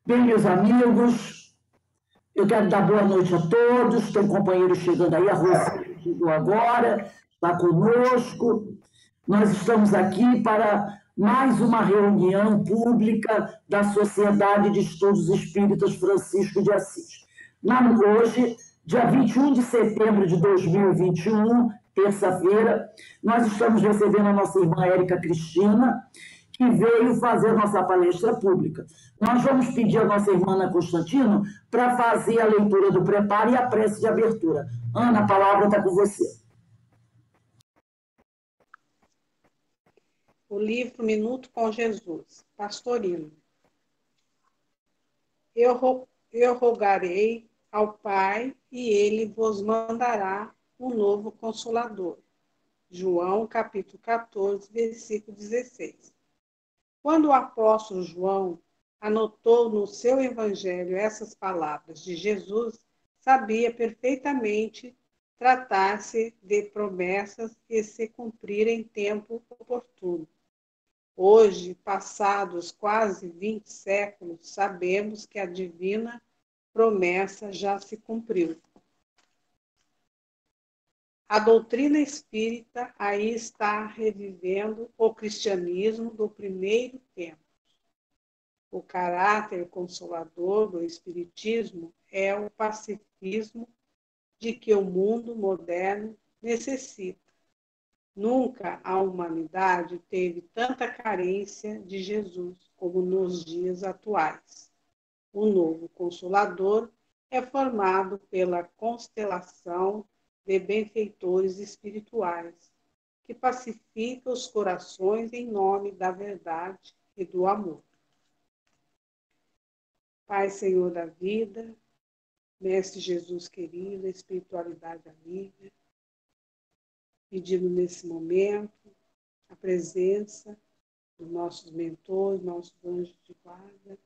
Bem, meus amigos, eu quero dar boa noite a todos. Tem companheiros chegando aí, a Rosana chegou agora, está conosco. Nós estamos aqui para mais uma reunião pública da Sociedade de Estudos Espíritas Francisco de Assis. Hoje, dia 21 de setembro de 2021, terça-feira, nós estamos recebendo a nossa irmã Érica Cristina, que veio fazer nossa palestra pública. Nós vamos pedir à nossa irmã Ana Constantino para fazer a leitura do preparo e a prece de abertura. Ana, a palavra está com você. O livro Minuto com Jesus, Pastorino. Eu rogarei ao Pai e ele vos mandará um novo Consolador. João, capítulo 14, versículo 16. Quando o apóstolo João anotou no seu evangelho essas palavras de Jesus, sabia perfeitamente tratar-se de promessas que se cumpriram em tempo oportuno. Hoje, passados quase 20 séculos, sabemos que a divina promessa já se cumpriu. A doutrina espírita aí está revivendo o cristianismo do primeiro tempo. O caráter consolador do espiritismo é o pacifismo de que o mundo moderno necessita. Nunca a humanidade teve tanta carência de Jesus como nos dias atuais. O novo Consolador é formado pela constelação de benfeitores espirituais, que pacifica os corações em nome da verdade e do amor. Pai, Senhor da vida, Mestre Jesus querido, espiritualidade amiga, pedimos nesse momento a presença dos nossos mentores, nossos anjos de guarda,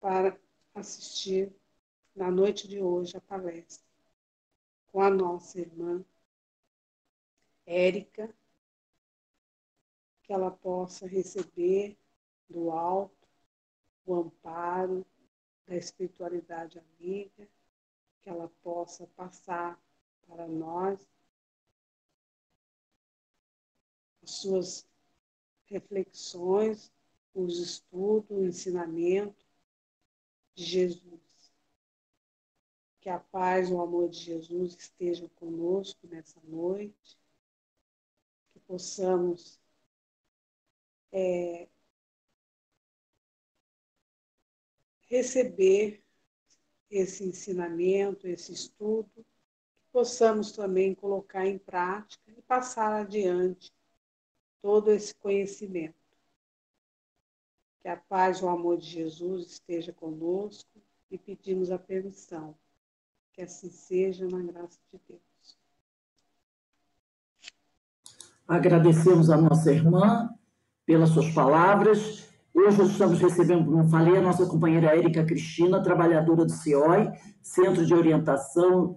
para assistir na noite de hoje a palestra com a nossa irmã Érica, que ela possa receber do alto o amparo da espiritualidade amiga, que ela possa passar para nós as suas reflexões, os estudos, o ensinamento de Jesus. Que a paz e o amor de Jesus estejam conosco nessa noite, que possamos receber esse ensinamento, esse estudo, que possamos também colocar em prática e passar adiante todo esse conhecimento. Que a paz e o amor de Jesus esteja conosco e pedimos a permissão. Que assim seja, na graça de Deus. Agradecemos a nossa irmã pelas suas palavras. Hoje estamos recebendo, como eu falei, a nossa companheira Érica Cristina, trabalhadora do CIOI, Centro de Educação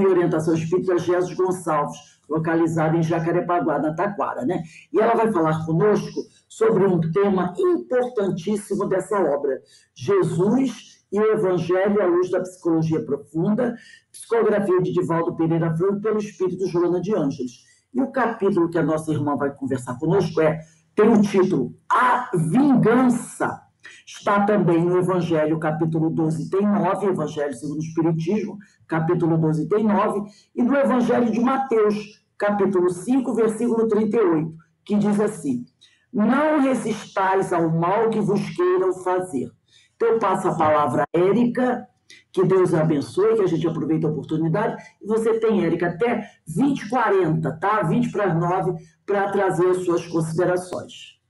e Orientação Espírita Jesus Gonçalves, localizado em Jacarepaguá, na Taquara, né? E ela vai falar conosco sobre um tema importantíssimo dessa obra, Jesus e o Evangelho à luz da psicologia profunda, psicografia de Divaldo Pereira Franco pelo espírito Joana de Ângeles. E o capítulo que a nossa irmã vai conversar conosco tem o título A Vingança. Está também no Evangelho, capítulo 12, tem 9, Evangelho segundo o Espiritismo, capítulo 12, tem 9, e no Evangelho de Mateus, capítulo 5, versículo 38, que diz assim: não resistais ao mal que vos queiram fazer. Então, eu passo a palavra a Érica, que Deus abençoe, que a gente aproveite a oportunidade. E você tem, Érica, até 20h40, tá? 20 para as 9, para trazer as suas considerações.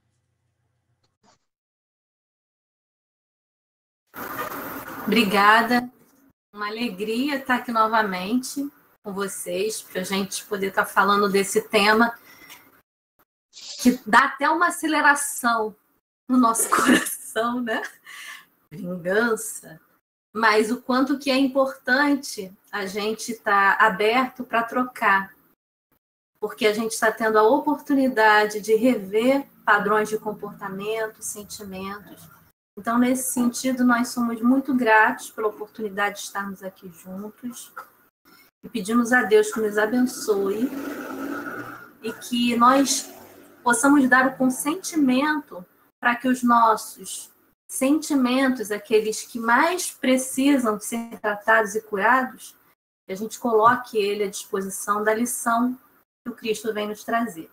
Obrigada. Uma alegria estar aqui novamente com vocês, para a gente poder estar falando desse tema que dá até uma aceleração no nosso coração, né? Vingança. Mas o quanto que é importante a gente estar aberto para trocar. porque a gente está tendo a oportunidade de rever padrões de comportamento, sentimentos. Então, nesse sentido, nós somos muito gratos pela oportunidade de estarmos aqui juntos e pedimos a Deus que nos abençoe e que nós possamos dar o consentimento para que os nossos sentimentos, aqueles que mais precisam ser tratados e curados, que a gente coloque ele à disposição da lição que o Cristo vem nos trazer.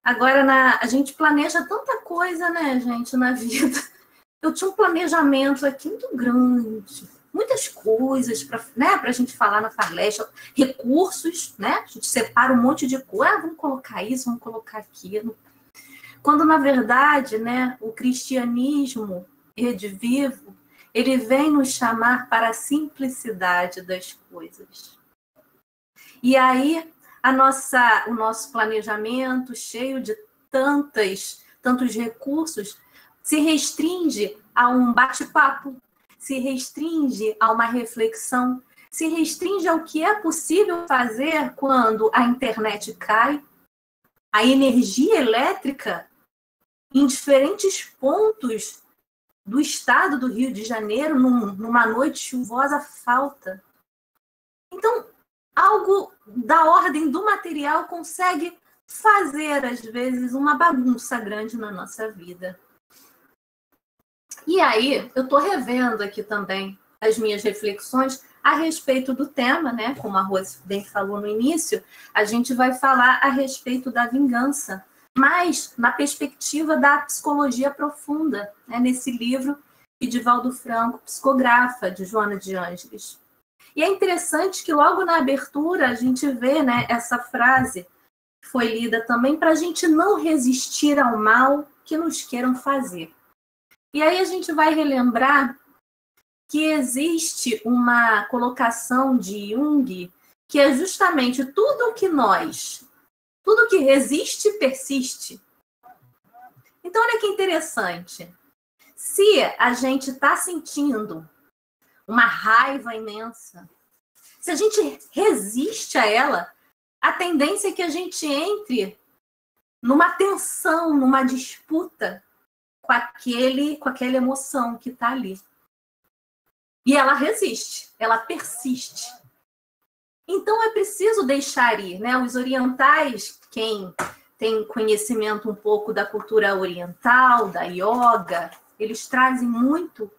Agora, a gente planeja tanta coisa, né, gente, na vida. Eu tinha um planejamento aqui muito grande, muitas coisas para, né, a gente falar na palestra, recursos, né? A gente separa um monte de coisa, vamos colocar isso, vamos colocar aquilo. Quando, na verdade, né, o cristianismo redivivo, ele vem nos chamar para a simplicidade das coisas. E aí, o nosso planejamento, cheio de tantos recursos, se restringe a um bate-papo, se restringe a uma reflexão, se restringe ao que é possível fazer quando a internet cai, a energia elétrica em diferentes pontos do estado do Rio de Janeiro, numa noite chuvosa, falta. Então, algo da ordem do material consegue fazer, às vezes, uma bagunça grande na nossa vida. E aí, eu estou revendo aqui também as minhas reflexões a respeito do tema, né? Como a Rose bem falou no início, a gente vai falar a respeito da vingança, mas na perspectiva da psicologia profunda, né? Nesse livro que Divaldo Franco psicografa, de Joana de Ângeles. E é interessante que logo na abertura a gente vê, né, essa frase que foi lida também, para a gente não resistir ao mal que nos queiram fazer. E aí a gente vai relembrar que existe uma colocação de Jung que é justamente tudo que resiste, persiste. Então, olha que interessante. Se a gente está sentindo uma raiva imensa, se a gente resiste a ela, a tendência é que a gente entre numa tensão, numa disputa com aquela emoção que está ali. E ela resiste, ela persiste. Então é preciso deixar ir, né? Os orientais, quem tem conhecimento um pouco da cultura oriental, da yoga, eles trazem muito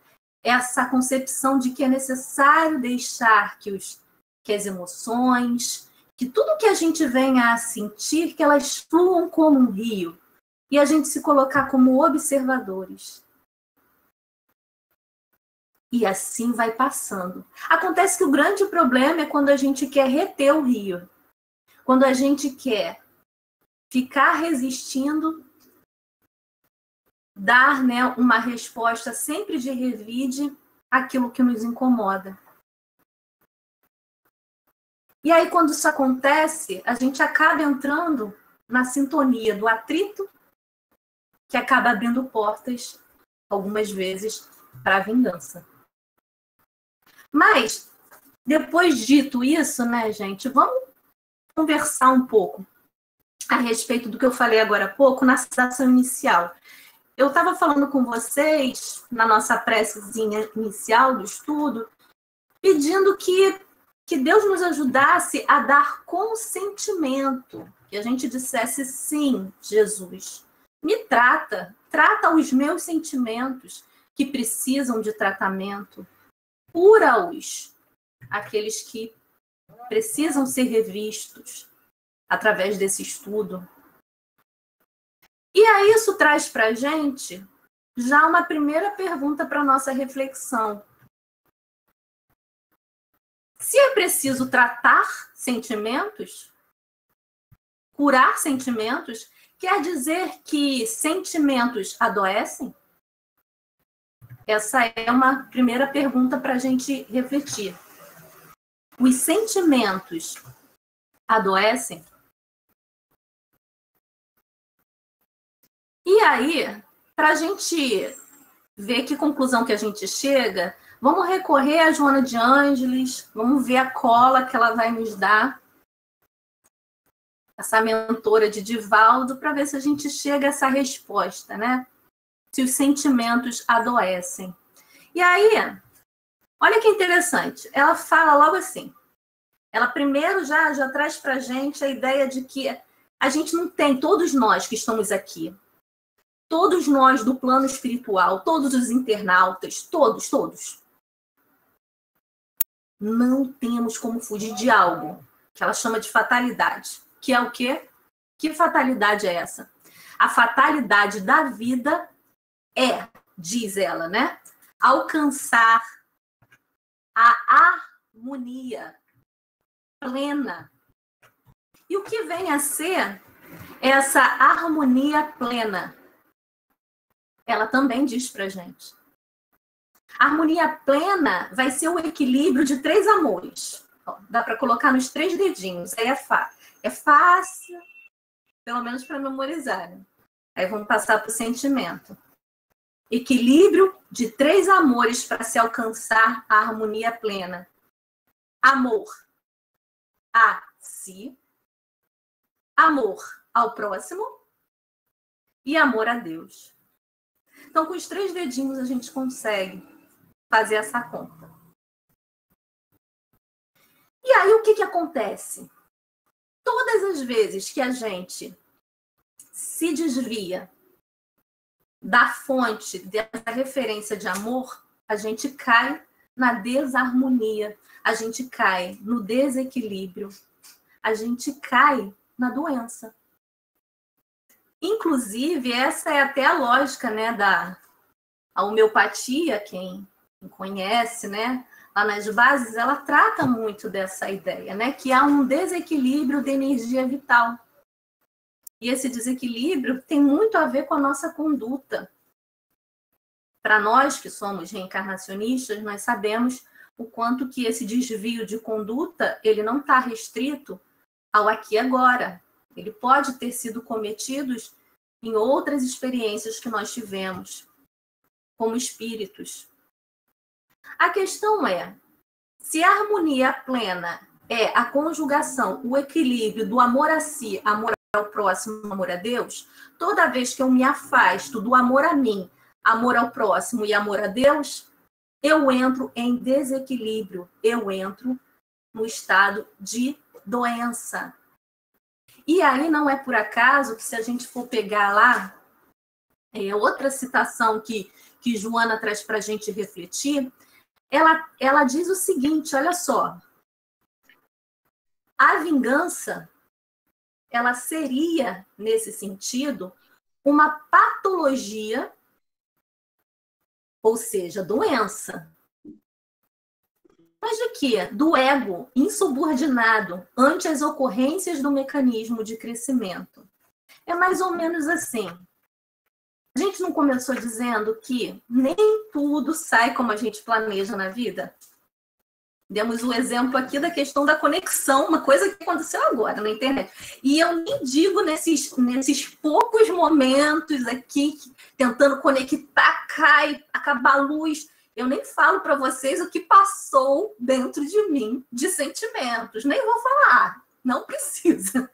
essa concepção de que é necessário deixar que as emoções, que tudo que a gente venha a sentir, que elas fluam como um rio. E a gente se colocar como observadores. E assim vai passando. Acontece que o grande problema é quando a gente quer reter o rio. Quando a gente quer ficar resistindo, dar, né, uma resposta sempre de revide àquilo que nos incomoda. E aí, quando isso acontece, a gente acaba entrando na sintonia do atrito, que acaba abrindo portas, algumas vezes, para a vingança. Mas, depois dito isso, né, gente, vamos conversar um pouco a respeito do que eu falei agora há pouco na citação inicial. Eu estava falando com vocês, na nossa precezinha inicial do estudo, pedindo que Deus nos ajudasse a dar consentimento, que a gente dissesse, sim, Jesus, me trata os meus sentimentos que precisam de tratamento, cura-os, aqueles que precisam ser revistos através desse estudo. E aí isso traz para a gente já uma primeira pergunta para a nossa reflexão. Se é preciso tratar sentimentos, curar sentimentos, quer dizer que sentimentos adoecem? Essa é uma primeira pergunta para a gente refletir. Os sentimentos adoecem? E aí, para a gente ver que conclusão que a gente chega, vamos recorrer a Joana de Ângeles, vamos ver a cola que ela vai nos dar. essa mentora de Divaldo, para ver se a gente chega a essa resposta, né? Se os sentimentos adoecem. E aí, olha que interessante, ela fala logo assim, ela primeiro já traz para a gente a ideia de que a gente não tem, todos nós que estamos aqui, todos nós do plano espiritual, todos os internautas, todos, não temos como fugir de algo que ela chama de fatalidade. Que é o quê? Que fatalidade é essa? A fatalidade da vida é, diz ela, né? Alcançar a harmonia plena. E o que vem a ser essa harmonia plena? Ela também diz pra gente. A harmonia plena vai ser o equilíbrio de 3 amores. Ó, dá para colocar nos 3 dedinhos. Aí é fácil, pelo menos para memorizar. Né? Aí vamos passar para o sentimento. Equilíbrio de 3 amores para se alcançar a harmonia plena. Amor a si, amor ao próximo e amor a Deus. Então, com os 3 dedinhos, a gente consegue fazer essa conta. E aí, o que acontece? Todas as vezes que a gente se desvia da fonte dessa referência de amor, a gente cai na desarmonia, a gente cai no desequilíbrio, a gente cai na doença. Inclusive, essa é até a lógica, né, da homeopatia, quem conhece, né, lá nas bases, ela trata muito dessa ideia, né, que há um desequilíbrio de energia vital. E esse desequilíbrio tem muito a ver com a nossa conduta. Para nós que somos reencarnacionistas, nós sabemos o quanto que esse desvio de conduta, ele não está restrito ao aqui e agora. Ele pode ter sido cometido em outras experiências que nós tivemos, como espíritos. A questão é, se a harmonia plena é a conjugação, o equilíbrio do amor a si, amor ao próximo, amor a Deus, toda vez que eu me afasto do amor a mim, amor ao próximo e amor a Deus, eu entro em desequilíbrio, eu entro no estado de doença. E aí não é por acaso que, se a gente for pegar lá, outra citação que Joana traz para a gente refletir, ela diz o seguinte, olha só, a vingança, ela seria, nesse sentido, uma patologia, ou seja, doença. Mas de quê? Do ego insubordinado ante as ocorrências do mecanismo de crescimento. É mais ou menos assim. A gente não começou dizendo que nem tudo sai como a gente planeja na vida? Demos o exemplo aqui da questão da conexão, uma coisa que aconteceu agora na internet. E eu nem digo nesses poucos momentos aqui, tentando conectar, acabar a luz. Eu nem falo para vocês o que passou dentro de mim de sentimentos. Nem vou falar, não precisa.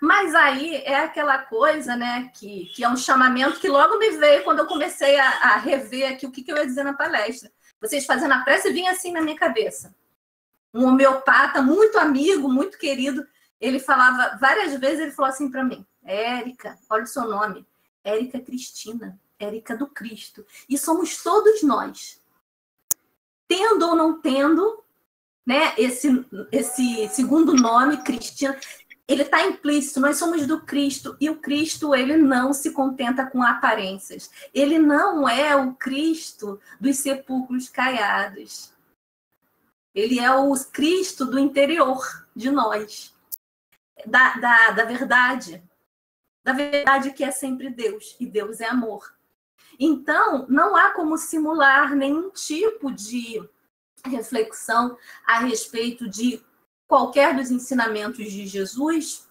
Mas aí é aquela coisa, né, que é um chamamento que logo me veio quando eu comecei a rever aqui o que eu ia dizer na palestra. Vocês fazendo a prece, vinha assim na minha cabeça. Um homeopata muito amigo, muito querido, ele falava, várias vezes ele falou assim para mim, Érica, olha o seu nome, Érica Cristina, Érica do Cristo. E somos todos nós. Tendo ou não tendo, né, esse segundo nome, Cristina, ele está implícito, nós somos do Cristo, e o Cristo, ele não se contenta com aparências. Ele não é o Cristo dos sepulcros caiados. Ele é o Cristo do interior de nós, da verdade que é sempre Deus, e Deus é amor. Então, não há como simular nenhum tipo de reflexão a respeito de qualquer dos ensinamentos de Jesus,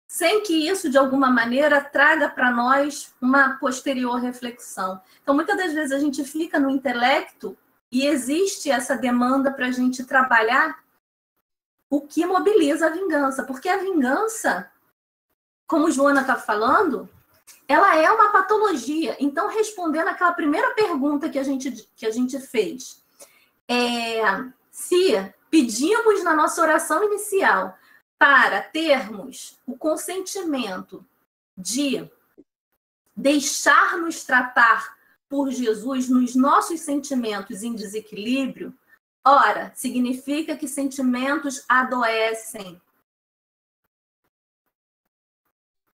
sem que isso, de alguma maneira, traga para nós uma posterior reflexão. Então, muitas das vezes a gente fica no intelecto e existe essa demanda para a gente trabalhar o que mobiliza a vingança. Porque a vingança, como Joana está falando, ela é uma patologia. Então, respondendo aquela primeira pergunta que a gente fez, se pedimos na nossa oração inicial para termos o consentimento de deixar-nos tratar por Jesus nos nossos sentimentos em desequilíbrio, ora, significa que sentimentos adoecem.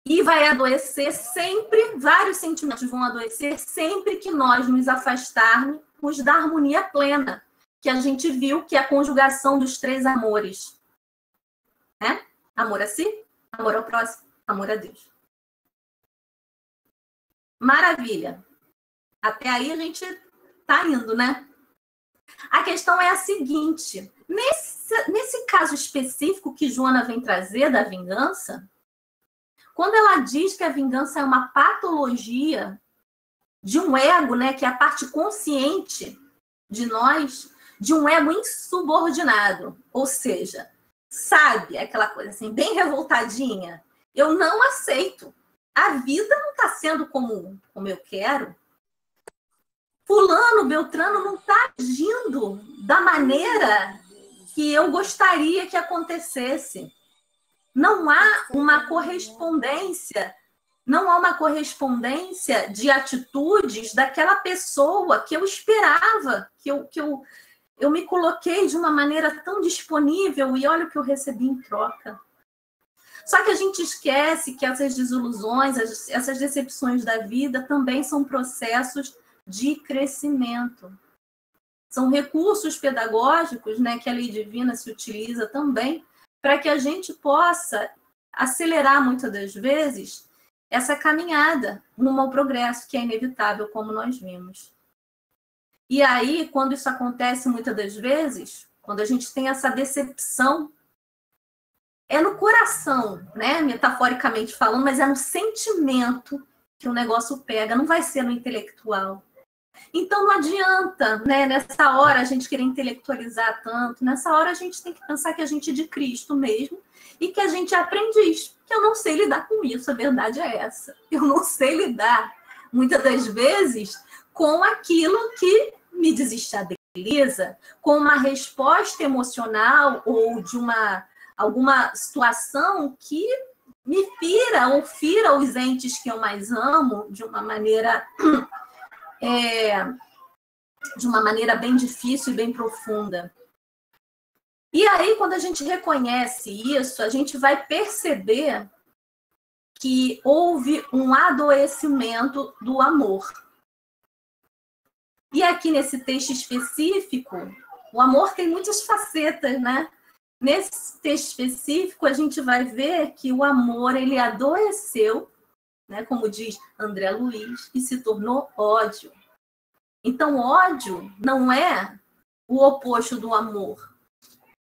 E vai adoecer sempre, vários sentimentos vão adoecer sempre que nós nos afastarmos da harmonia plena, que a gente viu que é a conjugação dos 3 amores. Né? Amor a si, amor ao próximo, amor a Deus. Maravilha. Até aí a gente tá indo, né? A questão é a seguinte, nesse caso específico que Joana vem trazer da vingança, quando ela diz que a vingança é uma patologia de um ego, né, que é a parte consciente de nós, de um ego insubordinado, ou seja, sabe, aquela coisa assim, bem revoltadinha, eu não aceito, a vida não está sendo como eu quero, fulano, beltrano não está agindo da maneira que eu gostaria que acontecesse. Não há uma correspondência de atitudes daquela pessoa que eu esperava, que eu me coloquei de uma maneira tão disponível e olha o que eu recebi em troca. Só que a gente esquece que essas desilusões, essas decepções da vida também são processos de crescimento. São recursos pedagógicos, né, que a lei divina se utiliza também para que a gente possa acelerar, muitas das vezes, essa caminhada rumo ao progresso, que é inevitável, como nós vimos. E aí, quando isso acontece, muitas das vezes, quando a gente tem essa decepção, é no coração, né? Metaforicamente falando, mas é no sentimento que o negócio pega, não vai ser no intelectual. Então, não adianta, né, nessa hora a gente querer intelectualizar tanto, nessa hora a gente tem que pensar que a gente é de Cristo mesmo e que a gente é aprendiz, que eu não sei lidar com isso, a verdade é essa. Eu não sei lidar, muitas das vezes, com aquilo que me desestabiliza, com uma resposta emocional ou de alguma situação que me fira ou fira os entes que eu mais amo de uma maneira bem difícil e bem profunda. E aí, quando a gente reconhece isso, a gente vai perceber que houve um adoecimento do amor. E aqui nesse texto específico, o amor tem muitas facetas, né? Nesse texto específico, a gente vai ver que o amor, ele adoeceu, né, como diz André Luiz, e se tornou ódio. Então, ódio não é o oposto do amor.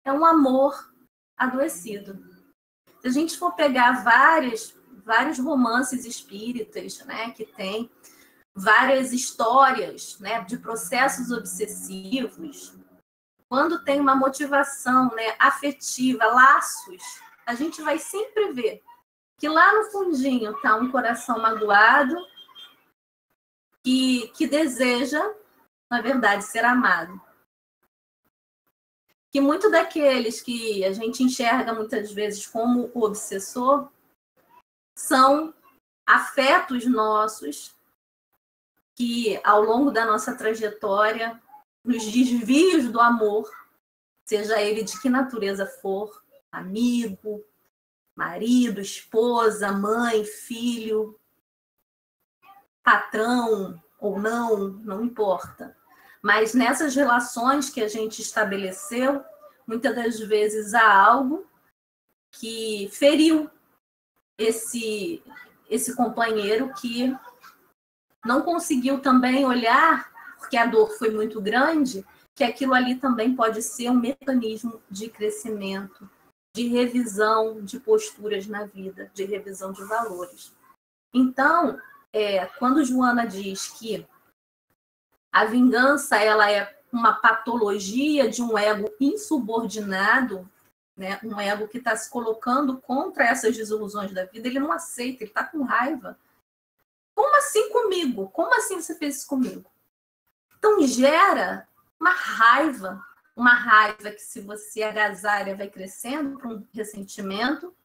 É um amor adoecido. Se a gente for pegar vários romances espíritas, né, que tem várias histórias, né, de processos obsessivos, quando tem uma motivação, né, afetiva, laços, a gente vai sempre ver que lá no fundinho está um coração magoado que deseja, na verdade, ser amado. Que muito daqueles que a gente enxerga muitas vezes como o obsessor são afetos nossos que, ao longo da nossa trajetória, nos desvios do amor, seja ele de que natureza for, amigo, marido, esposa, mãe, filho, patrão ou não importa. Mas nessas relações que a gente estabeleceu, muitas das vezes há algo que feriu esse companheiro que não conseguiu também olhar, porque a dor foi muito grande, que aquilo ali também pode ser um mecanismo de crescimento, de revisão de posturas na vida, de revisão de valores. Então, quando Joana diz que a vingança ela é uma patologia de um ego insubordinado, né? Um ego que está se colocando contra essas desilusões da vida, ele não aceita, ele está com raiva. Como assim comigo? Como assim você fez isso comigo? Então gera uma raiva que, se você agasalha, vai crescendo para um ressentimento.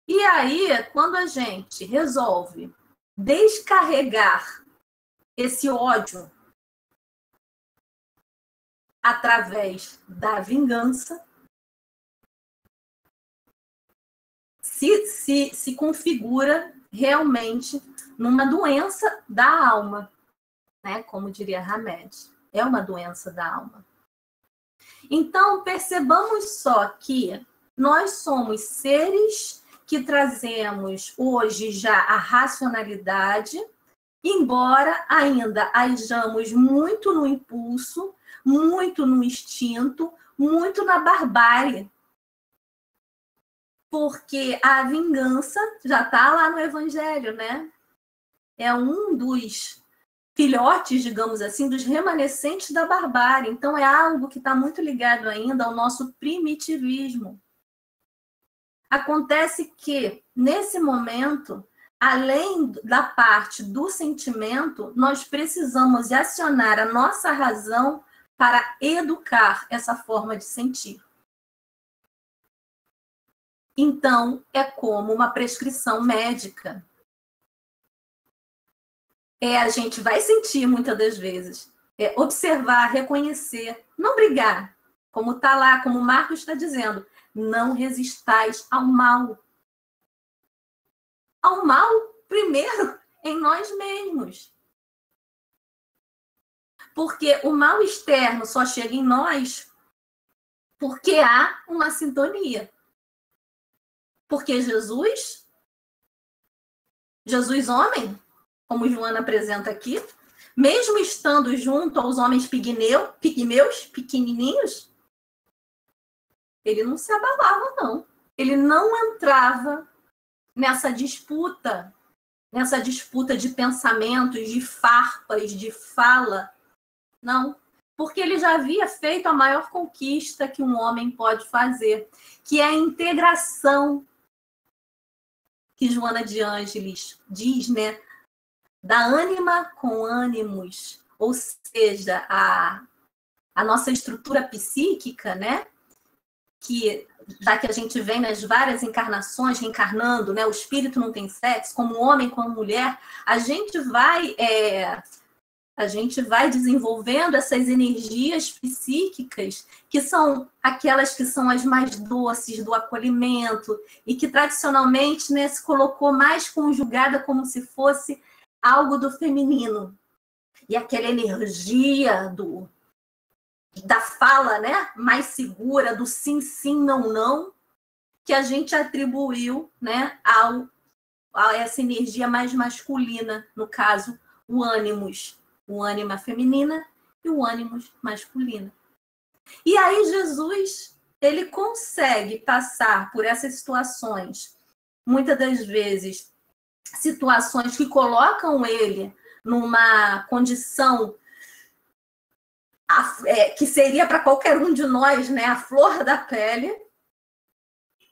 E aí, quando a gente resolve descarregar esse ódio através da vingança, se configura realmente numa doença da alma, né? Como diria Hamed, é uma doença da alma. Então, percebamos só que nós somos seres que trazemos hoje já a racionalidade, embora ainda hajamos muito no impulso, muito no instinto, muito na barbárie. Porque a vingança já está lá no Evangelho, né? É um dos filhotes, digamos assim, dos remanescentes da barbárie. Então, é algo que está muito ligado ainda ao nosso primitivismo. Acontece que, nesse momento, além da parte do sentimento, nós precisamos acionar a nossa razão para educar essa forma de sentir. Então, é como uma prescrição médica. A gente vai sentir muitas das vezes, observar, reconhecer, não brigar, como está lá, como o Marcos está dizendo, não resistais ao mal. Ao mal, primeiro, em nós mesmos. Porque o mal externo só chega em nós porque há uma sintonia. Porque Jesus homem, como Joana apresenta aqui, mesmo estando junto aos homens pigmeus, pequenininhos, ele não se abalava, não. Ele não entrava nessa disputa de pensamentos, de farpas, de fala. Não, porque ele já havia feito a maior conquista que um homem pode fazer, que é a integração, que Joana de Ângeles diz, né? Da ânima com ânimos, ou seja, a nossa estrutura psíquica, né? Que, já que a gente vem nas várias encarnações, reencarnando, né? O espírito não tem sexo, como homem, como mulher, a gente vai desenvolvendo essas energias psíquicas, que são aquelas que são as mais doces do acolhimento, e que tradicionalmente, né, se colocou mais conjugada como se fosse algo do feminino. E aquela energia da fala, né, mais segura, do sim, sim, não, não, que a gente atribuiu, né, a essa energia mais masculina, no caso, o ânimos. O ânima feminina e o ânimos masculino. E aí Jesus, ele consegue passar por essas situações, muitas das vezes, situações que colocam ele numa condição que seria para qualquer um de nós, né, a flor da pele.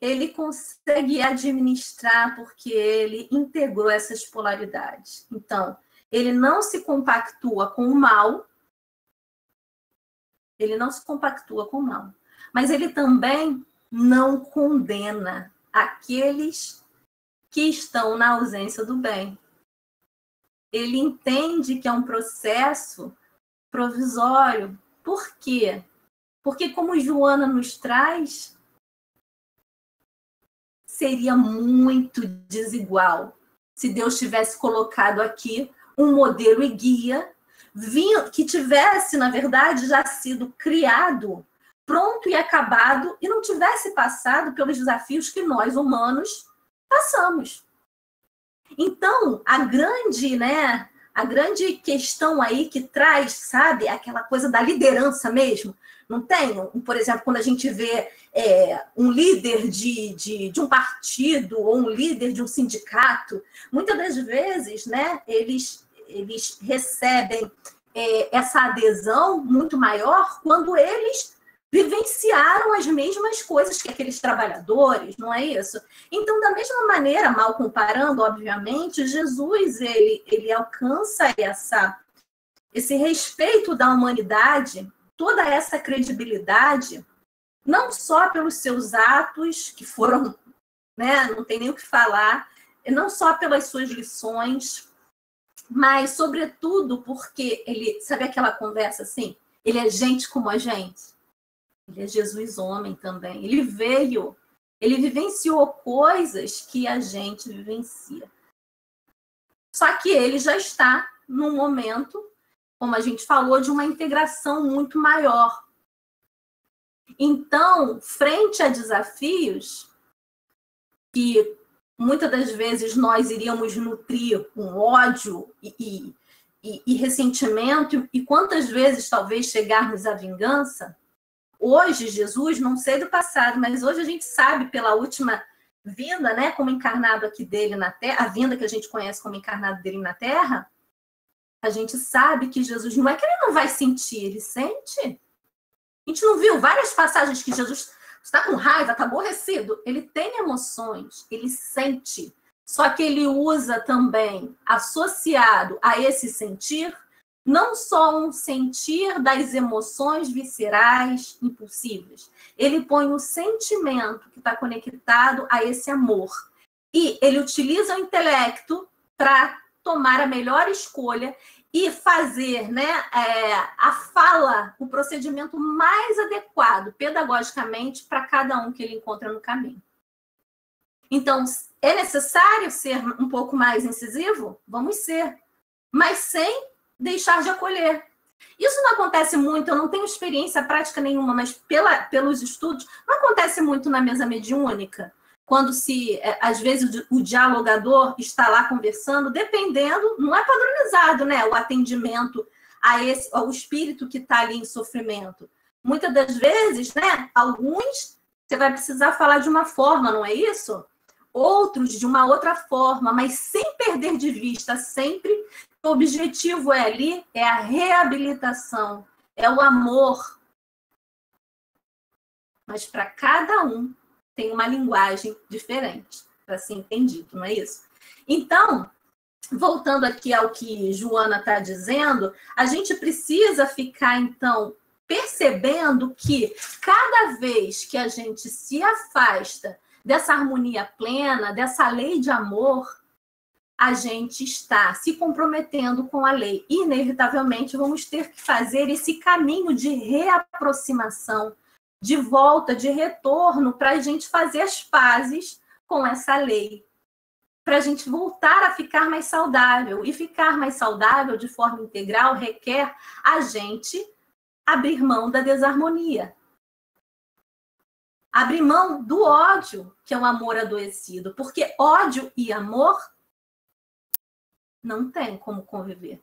Ele consegue administrar porque ele integrou essas polaridades. Então, ele não se compactua com o mal, mas ele também não condena aqueles que estão na ausência do bem. Ele entende que é um processo provisório. Por quê? Porque, como Joana nos traz, seria muito desigual se Deus tivesse colocado aqui um modelo e guia que tivesse, na verdade, já sido criado, pronto e acabado, e não tivesse passado pelos desafios que nós, humanos, passamos. Então, a grande questão aí que traz, sabe, aquela coisa da liderança mesmo, não tem? Por exemplo, quando a gente vê um líder de um partido ou um líder de um sindicato, muitas das vezes, né, eles recebem essa adesão muito maior quando eles vivenciaram as mesmas coisas que aqueles trabalhadores, não é isso? Então, da mesma maneira, mal comparando, obviamente, Jesus, ele alcança esse respeito da humanidade, toda essa credibilidade, não só pelos seus atos, que foram, né, não tem nem o que falar, não só pelas suas lições, mas, sobretudo, porque ele, sabe aquela conversa assim? Ele é gente como a gente. Ele é Jesus homem também. Ele veio, ele vivenciou coisas que a gente vivencia. Só que ele já está num momento, como a gente falou, de uma integração muito maior. Então, frente a desafios que muitas das vezes nós iríamos nutrir com ódio e ressentimento, e quantas vezes talvez chegarmos à vingança, hoje, Jesus, não sei do passado, mas hoje a gente sabe pela última vinda, né, como encarnado aqui dele na Terra, a vinda que a gente conhece como encarnado dele na Terra, a gente sabe que Jesus não é que ele não vai sentir, ele sente. A gente não viu várias passagens que Jesus está com raiva, está aborrecido. Ele tem emoções, ele sente. Só que ele usa também, associado a esse sentir, não só um sentir das emoções viscerais, impulsivas. Ele põe um sentimento que está conectado a esse amor. E ele utiliza o intelecto para tomar a melhor escolha e fazer, né, a fala, o procedimento mais adequado, pedagogicamente, para cada um que ele encontra no caminho. Então, é necessário ser um pouco mais incisivo? Vamos ser. Mas sem deixar de acolher. Isso não acontece muito, eu não tenho experiência prática nenhuma, mas pelos estudos, não acontece muito na mesa mediúnica, quando às vezes o dialogador está lá conversando, dependendo, não é padronizado, né, o atendimento ao espírito que está ali em sofrimento. Muitas das vezes, né, alguns você vai precisar falar de uma forma, não é isso? Outros de uma outra forma, mas sem perder de vista sempre. O objetivo ali é a reabilitação, é o amor. Mas para cada um tem uma linguagem diferente para ser entendido, não é isso? Então, voltando aqui ao que Joana está dizendo, a gente precisa ficar, então, percebendo que cada vez que a gente se afasta dessa harmonia plena, dessa lei de amor, a gente está se comprometendo com a lei. Inevitavelmente, vamos ter que fazer esse caminho de reaproximação, de volta, de retorno, para a gente fazer as pazes com essa lei. Para a gente voltar a ficar mais saudável. E ficar mais saudável de forma integral requer a gente abrir mão da desarmonia. Abrir mão do ódio, que é o amor adoecido. Porque ódio e amor não tem como conviver.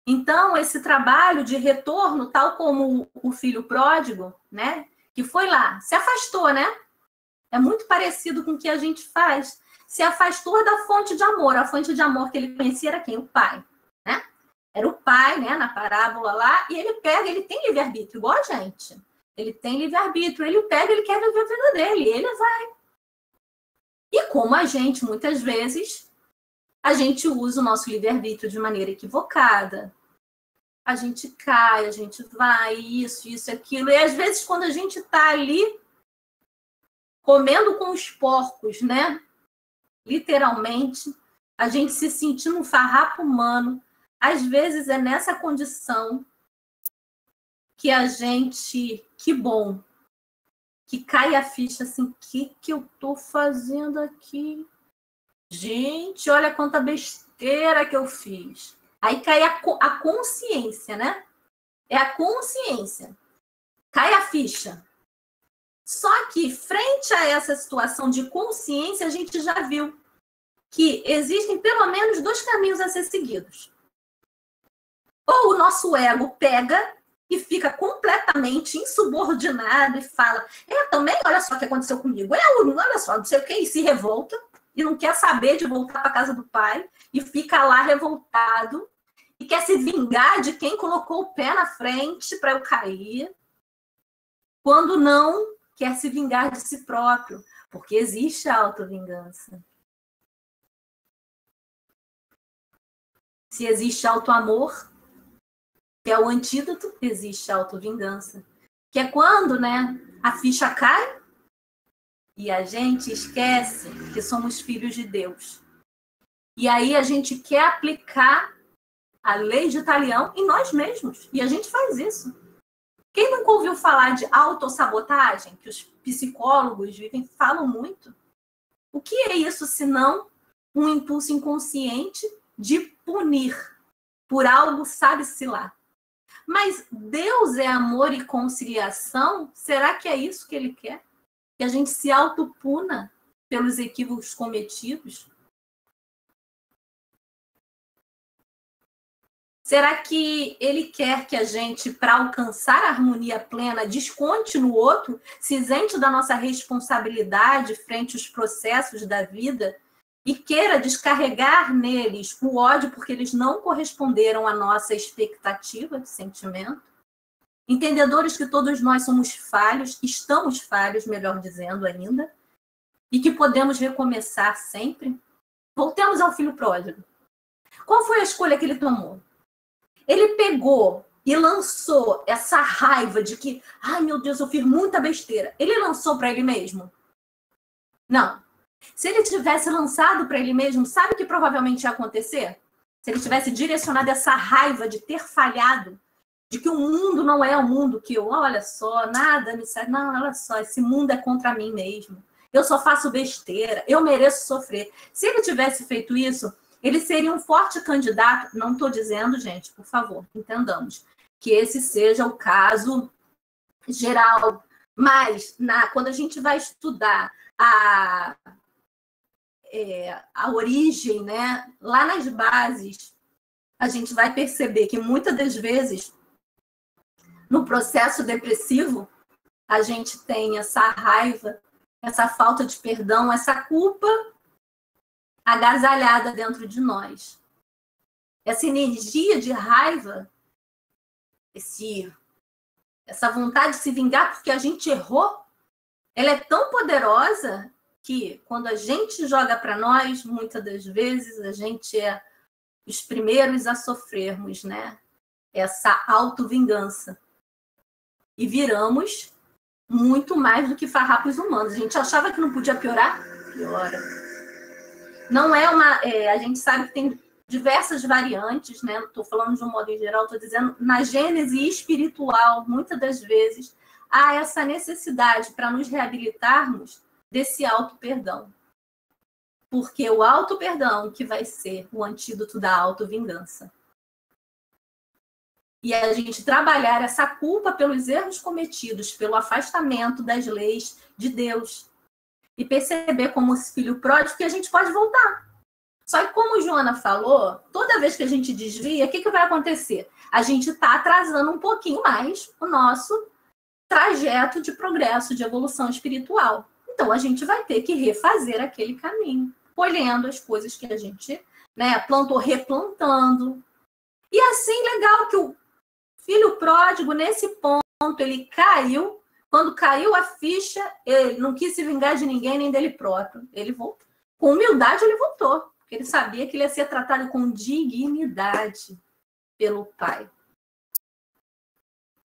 Então, esse trabalho de retorno, tal como o filho pródigo, né, que foi lá, se afastou, né? É muito parecido com o que a gente faz. Se afastou da fonte de amor. A fonte de amor que ele conhecia era quem? O pai, né? Era o pai, né, na parábola lá, e ele pega, ele tem livre-arbítrio, igual a gente. Ele tem livre-arbítrio, ele pega, ele quer viver a vida dele, ele vai. E como a gente, muitas vezes, a gente usa o nosso livre-arbítrio de maneira equivocada. A gente cai, a gente vai, isso, aquilo. E às vezes, quando a gente está ali comendo com os porcos, né? Literalmente, a gente se sentindo um farrapo humano. Às vezes é nessa condição que a gente, que bom, que cai a ficha assim, o que eu tô fazendo aqui? Gente, olha quanta besteira que eu fiz. Aí cai a consciência, né? É a consciência. Cai a ficha. Só que, frente a essa situação de consciência, a gente já viu que existem pelo menos 2 caminhos a ser seguidos. Ou o nosso ego pega e fica completamente insubordinado e fala, também, olha só o que aconteceu comigo. Olha só, não sei o que, e se revolta. E não quer saber de voltar para a casa do pai, e fica lá revoltado, e quer se vingar de quem colocou o pé na frente para eu cair. quando não quer se vingar de si próprio, porque existe a autovingança. Se existe auto-amor, que é o antídoto, existe a autovingança. Que é quando, né, a ficha cai e a gente esquece que somos filhos de Deus. E aí a gente quer aplicar a lei de Talião em nós mesmos. E a gente faz isso. Quem nunca ouviu falar de autossabotagem, que os psicólogos falam muito? O que é isso, senão um impulso inconsciente de punir por algo, sabe-se lá? Mas Deus é amor e conciliação? Será que é isso que ele quer? Que a gente se autopuna pelos equívocos cometidos? Será que ele quer que a gente, para alcançar a harmonia plena, desconte no outro, se isente da nossa responsabilidade frente aos processos da vida e queira descarregar neles o ódio porque eles não corresponderam à nossa expectativa de sentimento? Entendedores que todos nós somos falhos, estamos falhos, melhor dizendo ainda, e que podemos recomeçar sempre? Voltemos ao filho pródigo. Qual foi a escolha que ele tomou? Ele pegou e lançou essa raiva de que, ai meu Deus, eu fiz muita besteira. Ele lançou para ele mesmo? Não. Se ele tivesse lançado para ele mesmo, sabe o que provavelmente ia acontecer? Se ele tivesse direcionado essa raiva de ter falhado, de que o mundo não é o mundo que eu, olha só, nada me sai, não, olha só, esse mundo é contra mim mesmo. Eu só faço besteira, eu mereço sofrer. Se ele tivesse feito isso, ele seria um forte candidato. Não estou dizendo, gente, por favor, entendamos, que esse seja o caso geral. Mas, quando a gente vai estudar a origem, né, lá nas bases, a gente vai perceber que muitas das vezes, no processo depressivo, a gente tem essa raiva, essa falta de perdão, essa culpa agasalhada dentro de nós. Essa energia de raiva, essa vontade de se vingar porque a gente errou, ela é tão poderosa que quando a gente joga para nós, muitas das vezes a gente é os primeiros a sofrermos, né? Essa autovingança. E viramos muito mais do que farrapos humanos. A gente achava que não podia piorar? Piora. Não é uma... a gente sabe que tem diversas variantes, né? Não estou falando de um modo em geral, estou dizendo na gênese espiritual, muitas das vezes, há essa necessidade para nos reabilitarmos desse auto-perdão. Porque o auto-perdão que vai ser o antídoto da auto-vingança. E a gente trabalhar essa culpa pelos erros cometidos, pelo afastamento das leis de Deus. E perceber como esse filho pródigo que a gente pode voltar. Só que como Joana falou, toda vez que a gente desvia, o que vai acontecer? A gente está atrasando um pouquinho mais o nosso trajeto de progresso, de evolução espiritual. Então, a gente vai ter que refazer aquele caminho, colhendo as coisas que a gente, né, plantou, replantando. E assim, legal que o filho pródigo, nesse ponto, ele caiu. Quando caiu a ficha, ele não quis se vingar de ninguém, nem dele próprio. Ele voltou. Com humildade, ele voltou. Porque ele sabia que ele ia ser tratado com dignidade pelo pai.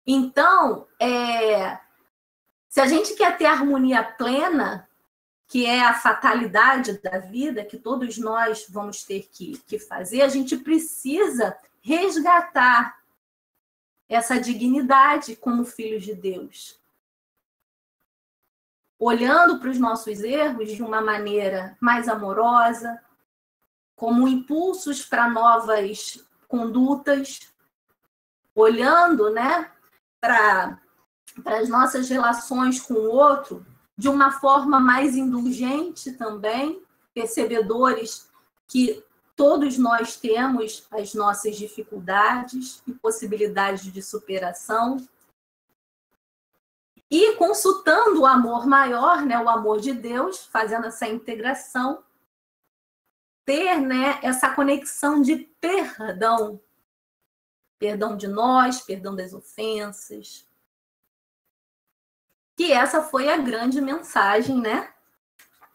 Então, se a gente quer ter harmonia plena, que é a fatalidade da vida, que todos nós vamos ter que fazer, a gente precisa resgatar essa dignidade como filhos de Deus. Olhando para os nossos erros de uma maneira mais amorosa, como impulsos para novas condutas, olhando, né, para as nossas relações com o outro de uma forma mais indulgente também, percebedores que todos nós temos as nossas dificuldades e possibilidades de superação. E consultando o amor maior, né, o amor de Deus, fazendo essa integração, ter, né, essa conexão de perdão. Perdão de nós, perdão das ofensas. que essa foi a grande mensagem, né,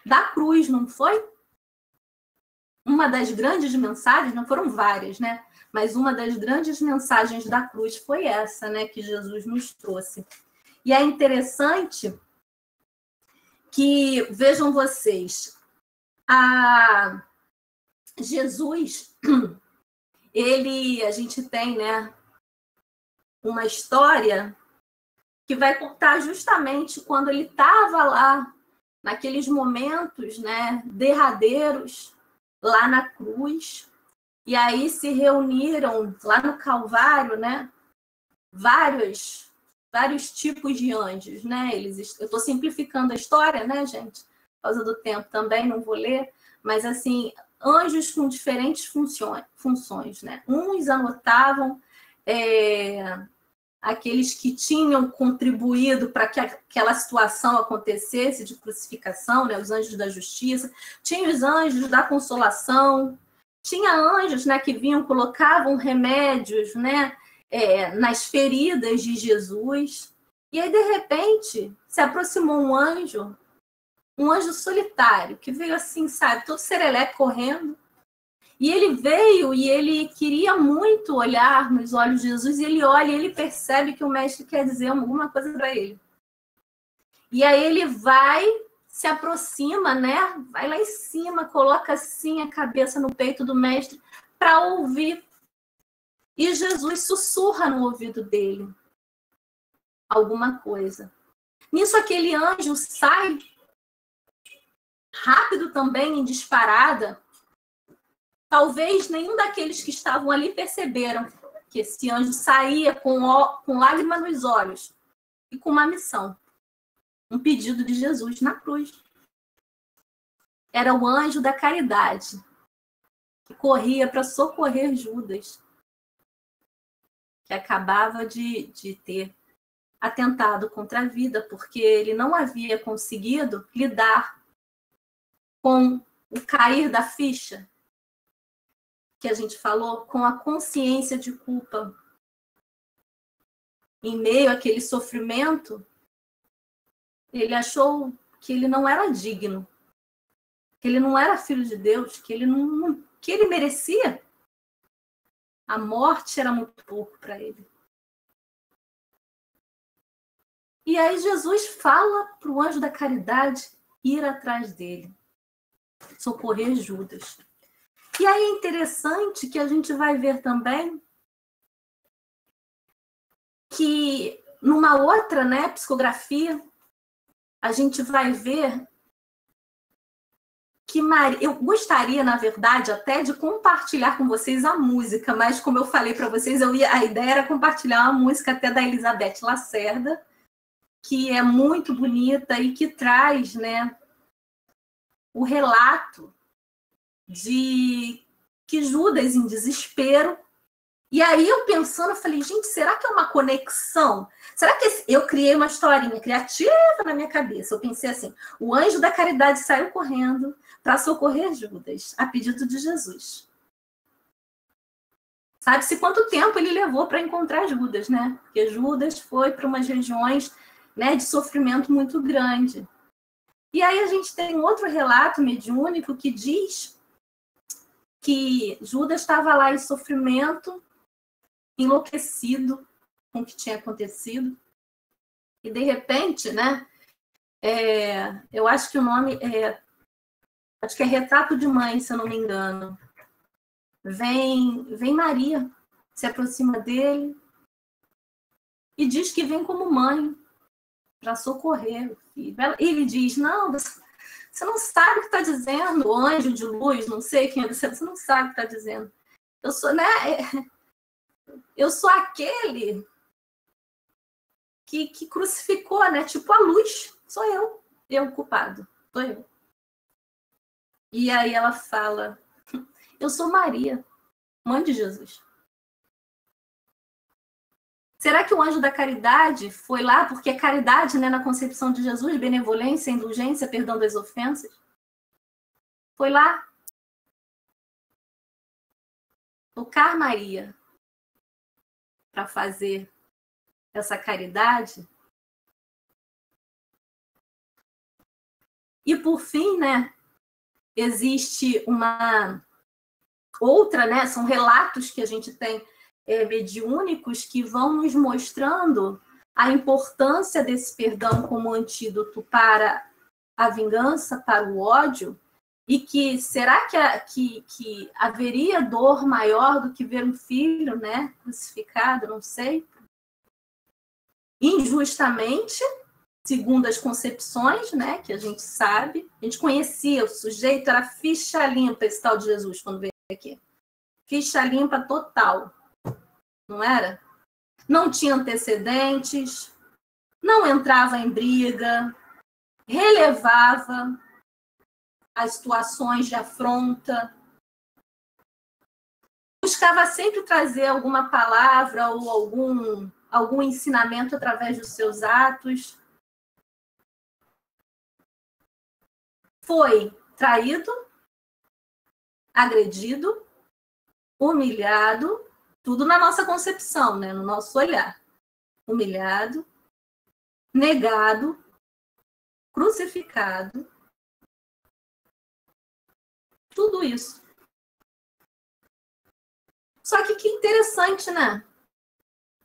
da cruz, não foi? Uma das grandes mensagens, não foram várias, né? Mas uma das grandes mensagens da cruz foi essa, né, que Jesus nos trouxe. E é interessante que, vejam vocês, Jesus, a gente tem, né, uma história que vai contar justamente quando ele estava lá, naqueles momentos, né, derradeiros, lá na cruz, e aí se reuniram lá no Calvário, né, vários tipos de anjos, né? Eu estou simplificando a história, né, gente? Por causa do tempo também, não vou ler, mas assim, anjos com diferentes funções, né? Uns anotavam aqueles que tinham contribuído para que aquela situação acontecesse de crucificação, né? Os anjos da justiça, tinha os anjos da consolação, tinha anjos, né, que vinham, colocavam remédios, né, nas feridas de Jesus. E aí, de repente, se aproximou um anjo solitário, que veio assim, sabe, todo serelepe correndo. E ele veio e ele queria muito olhar nos olhos de Jesus, e ele olha e ele percebe que o mestre quer dizer alguma coisa para ele. E aí ele vai, se aproxima, né? Vai lá em cima, coloca assim a cabeça no peito do mestre para ouvir. E Jesus sussurra no ouvido dele alguma coisa. Nisso, aquele anjo sai rápido também, em disparada. Talvez nenhum daqueles que estavam ali perceberam que esse anjo saía com lágrima nos olhos e com uma missão, um pedido de Jesus na cruz. Era o anjo da caridade, que corria para socorrer Judas, que acabava de ter atentado contra a vida, porque ele não havia conseguido lidar com o cair da ficha, que a gente falou, com a consciência de culpa. Em meio àquele sofrimento, ele achou que ele não era digno, que ele não era filho de Deus, que ele merecia. A morte era muito pouco para ele. E aí Jesus fala para o anjo da caridade ir atrás dele, socorrer Judas. E aí é interessante que a gente vai ver também que numa outra, né, psicografia, a gente vai ver que Maria... Eu gostaria, na verdade, até de compartilhar com vocês a música, mas como eu falei para vocês, a ideia era compartilhar uma música até da Elizabeth Lacerda, que é muito bonita e que traz, né, o relato de que Judas, em desespero, e aí eu pensando, eu falei, gente, será que é uma conexão? Será que eu criei uma historinha criativa na minha cabeça? Eu pensei assim, o anjo da caridade saiu correndo para socorrer Judas, a pedido de Jesus. Sabe-se quanto tempo ele levou para encontrar Judas, né? Porque Judas foi para umas regiões, né, de sofrimento muito grande. E aí a gente tem um outro relato mediúnico que diz que Judas estava lá em sofrimento, enlouquecido com o que tinha acontecido. E, de repente, né, eu acho que o nome acho que é Retrato de Mãe, se eu não me engano. Vem Maria, se aproxima dele e diz que vem como mãe para socorrer o filho. Ele diz, não, você não sabe o que está dizendo, anjo de luz, não sei quem é você não sabe o que está dizendo. Eu sou, né? Eu sou aquele que crucificou, né? Tipo a luz, sou eu o culpado, sou eu. E aí ela fala, eu sou Maria, mãe de Jesus. Será que o anjo da caridade foi lá porque a caridade, né, na concepção de Jesus, benevolência, indulgência, perdão das ofensas? Foi lá tocar Maria para fazer essa caridade? E, por fim, né, existe uma outra, né, são relatos que a gente tem mediúnicos que vão nos mostrando a importância desse perdão como antídoto para a vingança, para o ódio, e que será que haveria dor maior do que ver um filho, né, crucificado, não sei, injustamente, segundo as concepções, né, que a gente sabe. A gente conhecia o sujeito, era ficha limpa esse tal de Jesus quando veio aqui. Ficha limpa total, não era? Não tinha antecedentes, não entrava em briga, relevava as situações de afronta, buscava sempre trazer alguma palavra ou algum ensinamento através dos seus atos. Foi traído, agredido, humilhado, tudo na nossa concepção, né? No nosso olhar. Humilhado, negado, crucificado, tudo isso. Só que interessante, né?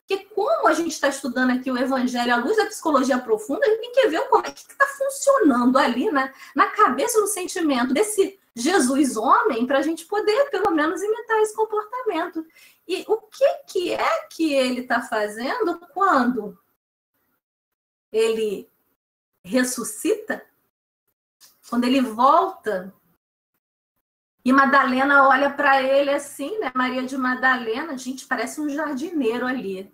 Porque como a gente está estudando aqui o Evangelho à luz da psicologia profunda, a gente tem que ver como é que está funcionando ali, né? Na cabeça, no sentimento desse Jesus homem, para a gente poder, pelo menos, imitar esse comportamento. E o que é que ele está fazendo quando ele ressuscita? Quando ele volta, e Madalena olha para ele assim, né? Maria de Madalena, gente, parece um jardineiro ali.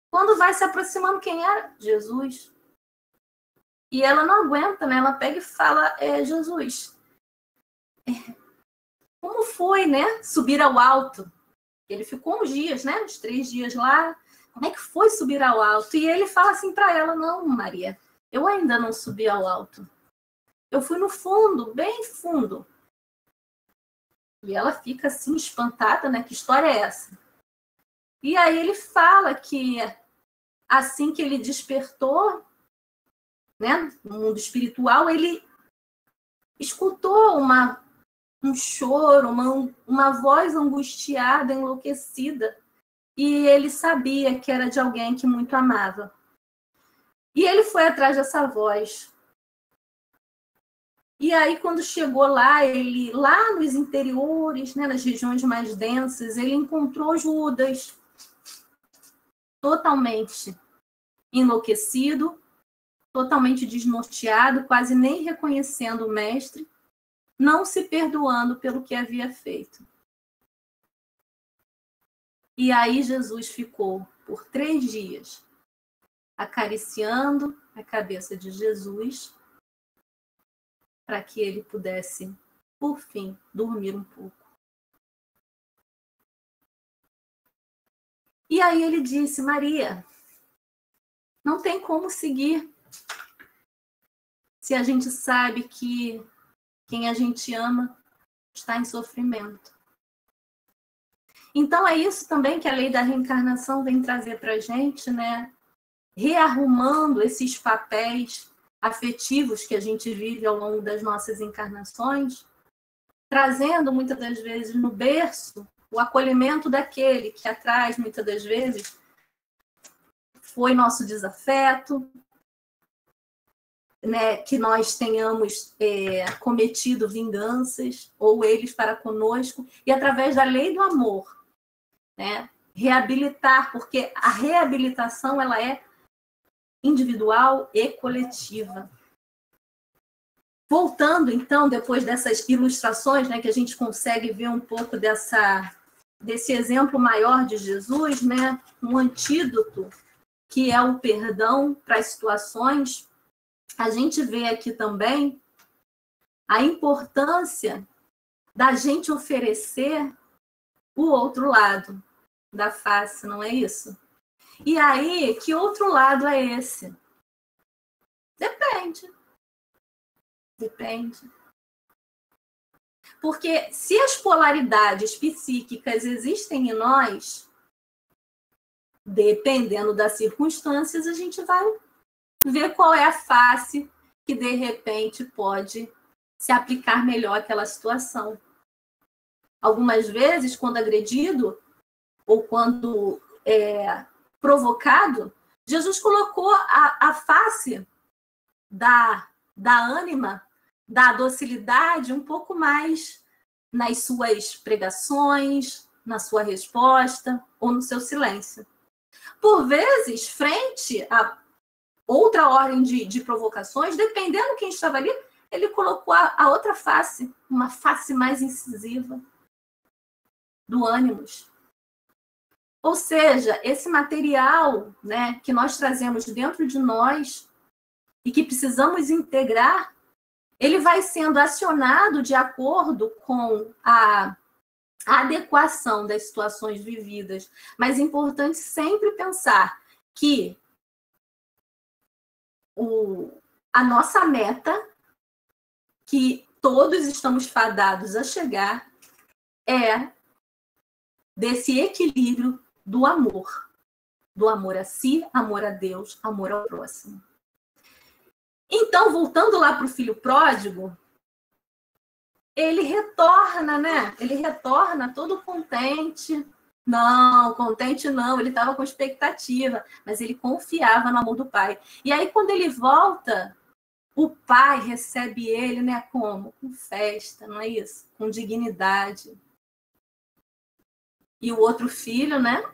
Quando vai se aproximando, quem era? Jesus. E ela não aguenta, né? Ela pega e fala, Jesus, como foi, né? Subir ao alto. Ele ficou uns dias, né? Uns 3 dias lá. Como é que foi subir ao alto? E ele fala assim para ela, não, Maria, eu ainda não subi ao alto. Eu fui no fundo, bem fundo. E ela fica assim, espantada, né? Que história é essa? E aí ele fala que assim que ele despertou, né, no mundo espiritual, ele escutou um choro, uma voz angustiada, enlouquecida. E ele sabia que era de alguém que muito amava. E ele foi atrás dessa voz. E aí, quando chegou lá, lá nos interiores, né, nas regiões mais densas, ele encontrou Judas totalmente enlouquecido, totalmente desnorteado, quase nem reconhecendo o mestre, não se perdoando pelo que havia feito. E aí Jesus ficou por 3 dias acariciando a cabeça de Jesus, para que ele pudesse, por fim, dormir um pouco. E aí ele disse, Maria, não tem como seguir se a gente sabe que quem a gente ama está em sofrimento. Então é isso também que a lei da reencarnação vem trazer para a gente, né? Rearrumando esses papéis afetivos que a gente vive ao longo das nossas encarnações, trazendo muitas das vezes no berço o acolhimento daquele que atrás, muitas das vezes, foi nosso desafeto, né, que nós tenhamos cometido vinganças, ou eles para conosco, e através da lei do amor, né, reabilitar, porque a reabilitação ela é individual e coletiva. Voltando, então, depois dessas ilustrações, né, que a gente consegue ver um pouco desse exemplo maior de Jesus, né, um antídoto que é o perdão para as situações, a gente vê aqui também a importância da gente oferecer o outro lado da face, não é isso? E aí, que outro lado é esse? Depende. Depende. Porque se as polaridades psíquicas existem em nós, dependendo das circunstâncias, a gente vai ver qual é a face que, de repente, pode se aplicar melhor àquela situação. Algumas vezes, quando agredido ou quando provocado, Jesus colocou a face da ânima, da docilidade um pouco mais nas suas pregações, na sua resposta ou no seu silêncio. Por vezes, frente a outra ordem de provocações, dependendo de quem estava ali, ele colocou a outra face, uma face mais incisiva do ânimos. Ou seja, esse material, né, que nós trazemos dentro de nós e que precisamos integrar, ele vai sendo acionado de acordo com a adequação das situações vividas. Mas é importante sempre pensar que a nossa meta, que todos estamos fadados a chegar, é desse equilíbrio do amor a si, amor a Deus, amor ao próximo. Então, voltando lá para o filho pródigo, ele retorna, né? Ele retorna todo contente. Não, contente não, ele estava com expectativa, mas ele confiava no amor do pai. E aí, quando ele volta, o pai recebe ele, né? Como? Com festa, não é isso? Com dignidade. E o outro filho, né?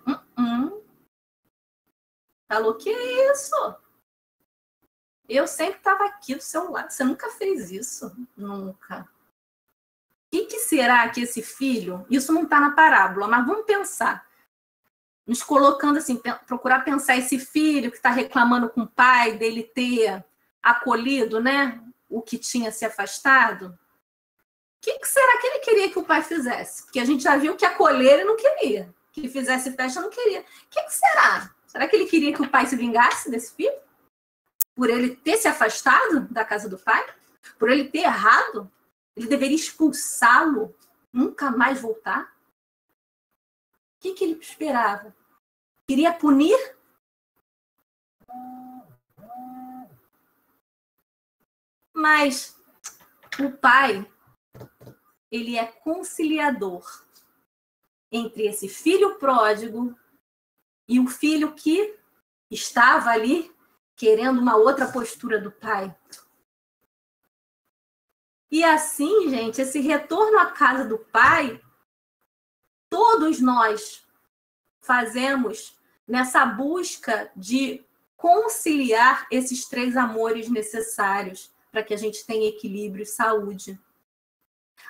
Falou, que é isso? Eu sempre estava aqui do seu lado. Você nunca fez isso? Nunca. O que será que esse filho... Isso não está na parábola, mas vamos pensar. Nos colocando assim, procurar pensar esse filho que está reclamando com o pai dele ter acolhido, né? O que tinha se afastado. O que será que ele queria que o pai fizesse? Porque a gente já viu que acolher ele não queria. Que fizesse festa não queria. O que será? Será que ele queria que o pai se vingasse desse filho? Por ele ter se afastado da casa do pai? Por ele ter errado? Ele deveria expulsá-lo? Nunca mais voltar? O que ele esperava? Queria punir? Mas o pai, ele é conciliador entre esse filho pródigo e o filho que estava ali querendo uma outra postura do pai. E assim, gente, esse retorno à casa do pai, todos nós fazemos nessa busca de conciliar esses três amores necessários para que a gente tenha equilíbrio e saúde.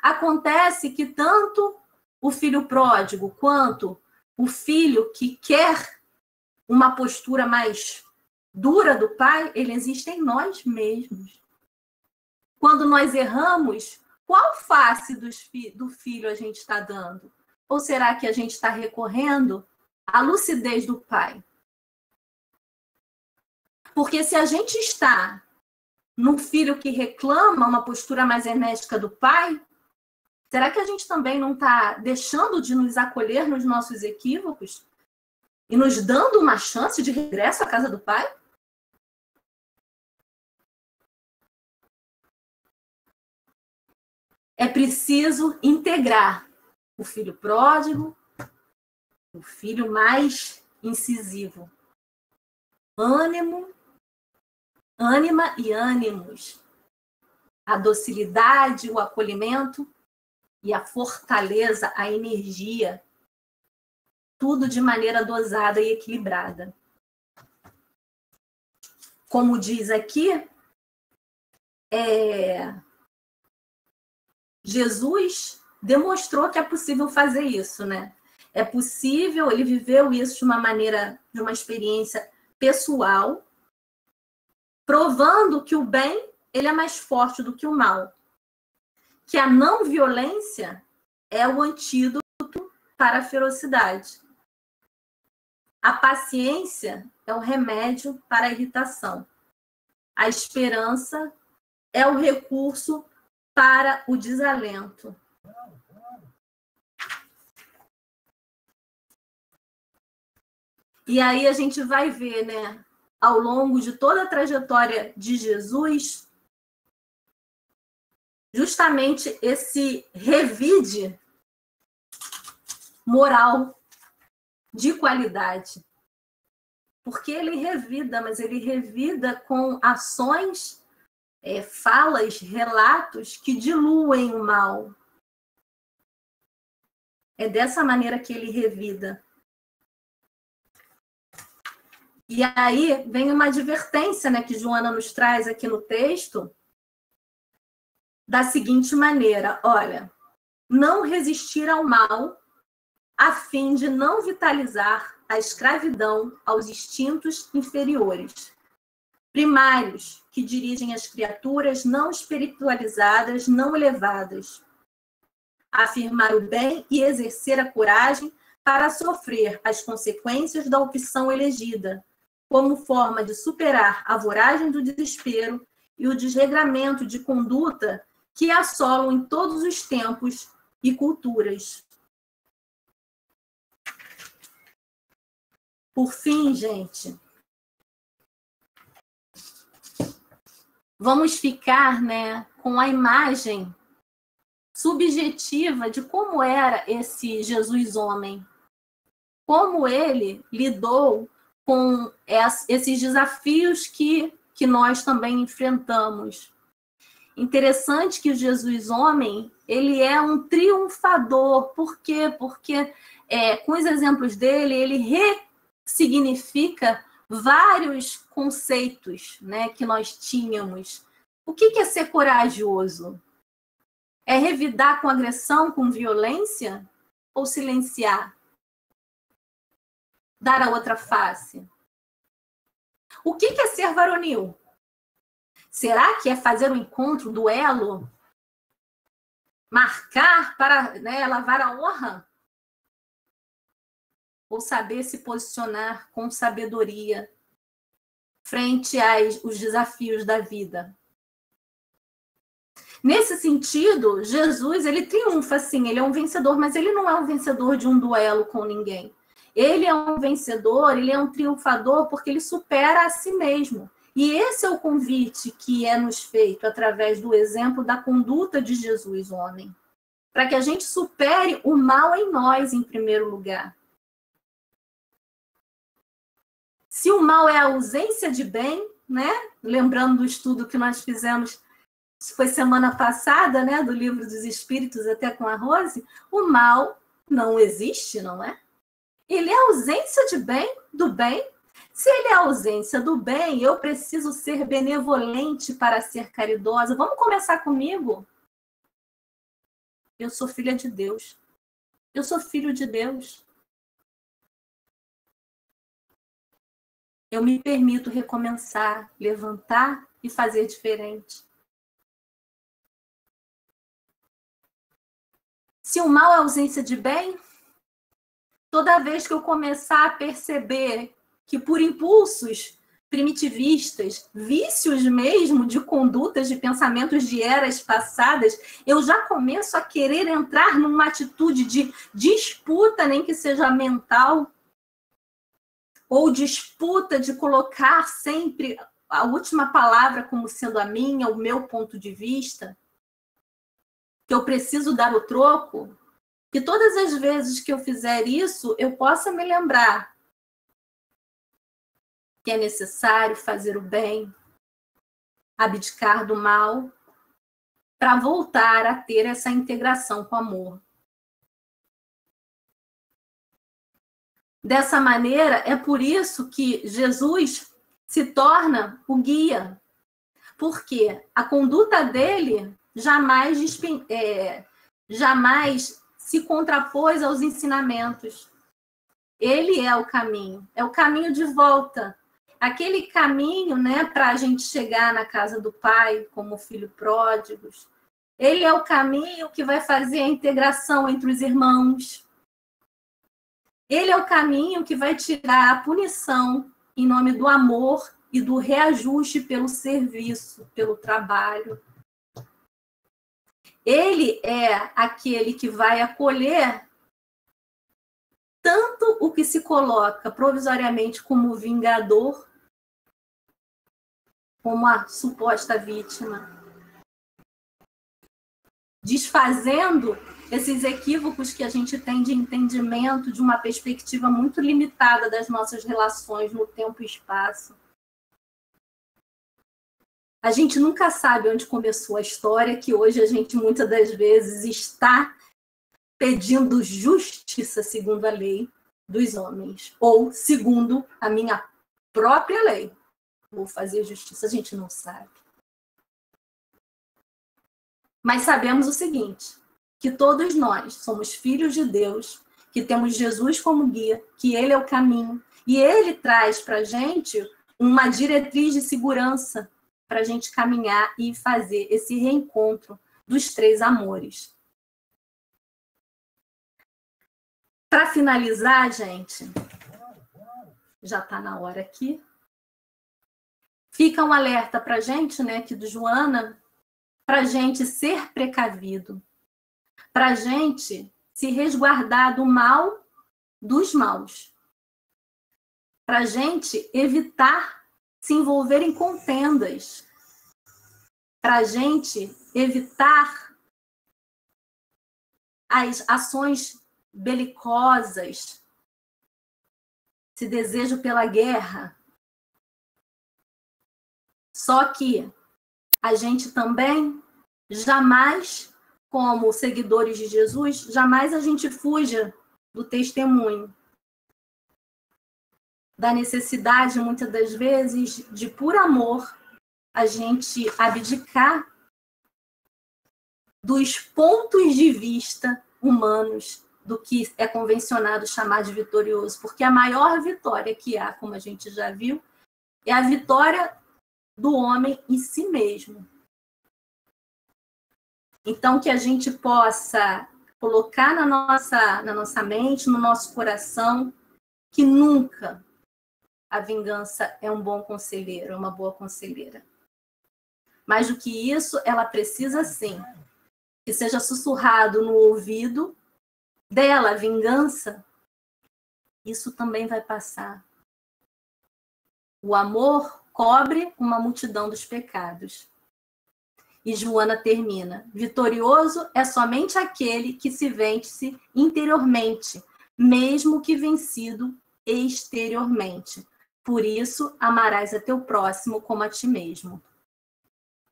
Acontece que tanto o filho pródigo quanto o filho que quer uma postura mais dura do pai, ele existe em nós mesmos. Quando nós erramos, qual face do filho a gente está dando? Ou será que a gente está recorrendo à lucidez do pai? Porque se a gente está no filho que reclama uma postura mais enérgica do pai, será que a gente também não está deixando de nos acolher nos nossos equívocos e nos dando uma chance de regresso à casa do pai? É preciso integrar o filho pródigo, o filho mais incisivo. Ânima e ânimos. A docilidade, o acolhimento e a fortaleza, a energia. Tudo de maneira dosada e equilibrada. Como diz aqui, Jesus demonstrou que é possível fazer isso, né? É possível, ele viveu isso de uma maneira, de uma experiência pessoal, provando que o bem, ele é mais forte do que o mal. Que a não violência é o antídoto para a ferocidade. A paciência é o remédio para a irritação. A esperança é o recurso para o desalento. E aí a gente vai ver, né, ao longo de toda a trajetória de Jesus, justamente esse revide moral de qualidade. Porque ele revida, mas ele revida com ações, falas, relatos que diluem o mal. É dessa maneira que ele revida. E aí vem uma advertência, né, que Joana nos traz aqui no texto, da seguinte maneira: olha, não resistir ao mal a fim de não vitalizar a escravidão aos instintos inferiores, primários, que dirigem as criaturas não espiritualizadas, não elevadas. Afirmar o bem e exercer a coragem para sofrer as consequências da opção elegida, como forma de superar a voragem do desespero e o desregramento de conduta que assolam em todos os tempos e culturas. Por fim, gente, vamos ficar, né, com a imagem subjetiva de como era esse Jesus homem, como ele lidou com esses desafios que nós também enfrentamos. Interessante que o Jesus homem, ele é um triunfador. Por quê? Porque com os exemplos dele, ele ressignifica vários conceitos, né, que nós tínhamos. O que é ser corajoso? É revidar com agressão, com violência? Ou silenciar? Dar a outra face? O que é ser varonil? Será que é fazer um encontro, um duelo? Marcar para, né, lavar a honra? Ou saber se posicionar com sabedoria frente aos desafios da vida? Nesse sentido, Jesus, ele triunfa, sim, ele é um vencedor, mas ele não é um vencedor de um duelo com ninguém. Ele é um vencedor, ele é um triunfador porque ele supera a si mesmo. E esse é o convite que é nos feito através do exemplo da conduta de Jesus, homem. Para que a gente supere o mal em nós, em primeiro lugar. Se o mal é a ausência de bem, né? Lembrando do estudo que nós fizemos, foi semana passada, né? Do Livro dos Espíritos, até com a Rose, o mal não existe, não é? Ele é a ausência de bem, do bem. Se ele é a ausência do bem, eu preciso ser benevolente para ser caridosa. Vamos começar comigo? Eu sou filha de Deus. Eu sou filho de Deus. Eu me permito recomeçar, levantar e fazer diferente. Se o mal é ausência de bem, toda vez que eu começar a perceber que por impulsos primitivistas, vícios mesmo de condutas, de pensamentos de eras passadas, eu já começo a querer entrar numa atitude de disputa, nem que seja mental, ou disputa de colocar sempre a última palavra como sendo a minha, o meu ponto de vista, que eu preciso dar o troco, que todas as vezes que eu fizer isso, eu possa me lembrar que é necessário fazer o bem, abdicar do mal, para voltar a ter essa integração com o amor. Dessa maneira, é por isso que Jesus se torna o guia, porque a conduta dele jamais se contrapôs aos ensinamentos. Ele é o caminho de volta. Aquele caminho, né, para a gente chegar na casa do Pai, como filho pródigos. Ele é o caminho que vai fazer a integração entre os irmãos. Ele é o caminho que vai tirar a punição em nome do amor e do reajuste pelo serviço, pelo trabalho. Ele é aquele que vai acolher tanto o que se coloca provisoriamente como vingador, como a suposta vítima. desfazendo esses equívocos que a gente tem de entendimento de uma perspectiva muito limitada das nossas relações no tempo e espaço. A gente nunca sabe onde começou a história, que hoje a gente muitas das vezes está pedindo justiça segundo a lei dos homens, ou segundo a minha própria lei. Vou fazer justiça, a gente não sabe. Mas sabemos o seguinte, que todos nós somos filhos de Deus, que temos Jesus como guia, que Ele é o caminho, e Ele traz para a gente uma diretriz de segurança para a gente caminhar e fazer esse reencontro dos três amores. Para finalizar, gente, já está na hora aqui, fica um alerta para a gente, né, aqui do Joana, para a gente ser precavido, para a gente se resguardar do mal dos maus, para a gente evitar se envolver em contendas, para a gente evitar as ações belicosas, esse desejo pela guerra. Só que a gente também jamais, como seguidores de Jesus, jamais a gente fuja do testemunho, da necessidade, muitas das vezes, de, por amor, a gente abdicar dos pontos de vista humanos do que é convencionado chamar de vitorioso, porque a maior vitória que há, como a gente já viu, é a vitória do homem em si mesmo. Então, que a gente possa colocar na nossa mente, no nosso coração, que nunca a vingança é um bom conselheiro, é uma boa conselheira. Mais do que isso, ela precisa, sim, que seja sussurrado no ouvido dela, a vingança, isso também vai passar. O amor cobre uma multidão dos pecados. E Joana termina: vitorioso é somente aquele que se vence interiormente, mesmo que vencido exteriormente. Por isso, amarás a teu próximo como a ti mesmo.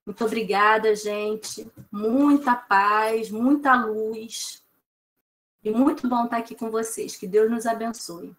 Muito obrigada, gente. Muita paz, muita luz. E muito bom estar aqui com vocês. Que Deus nos abençoe.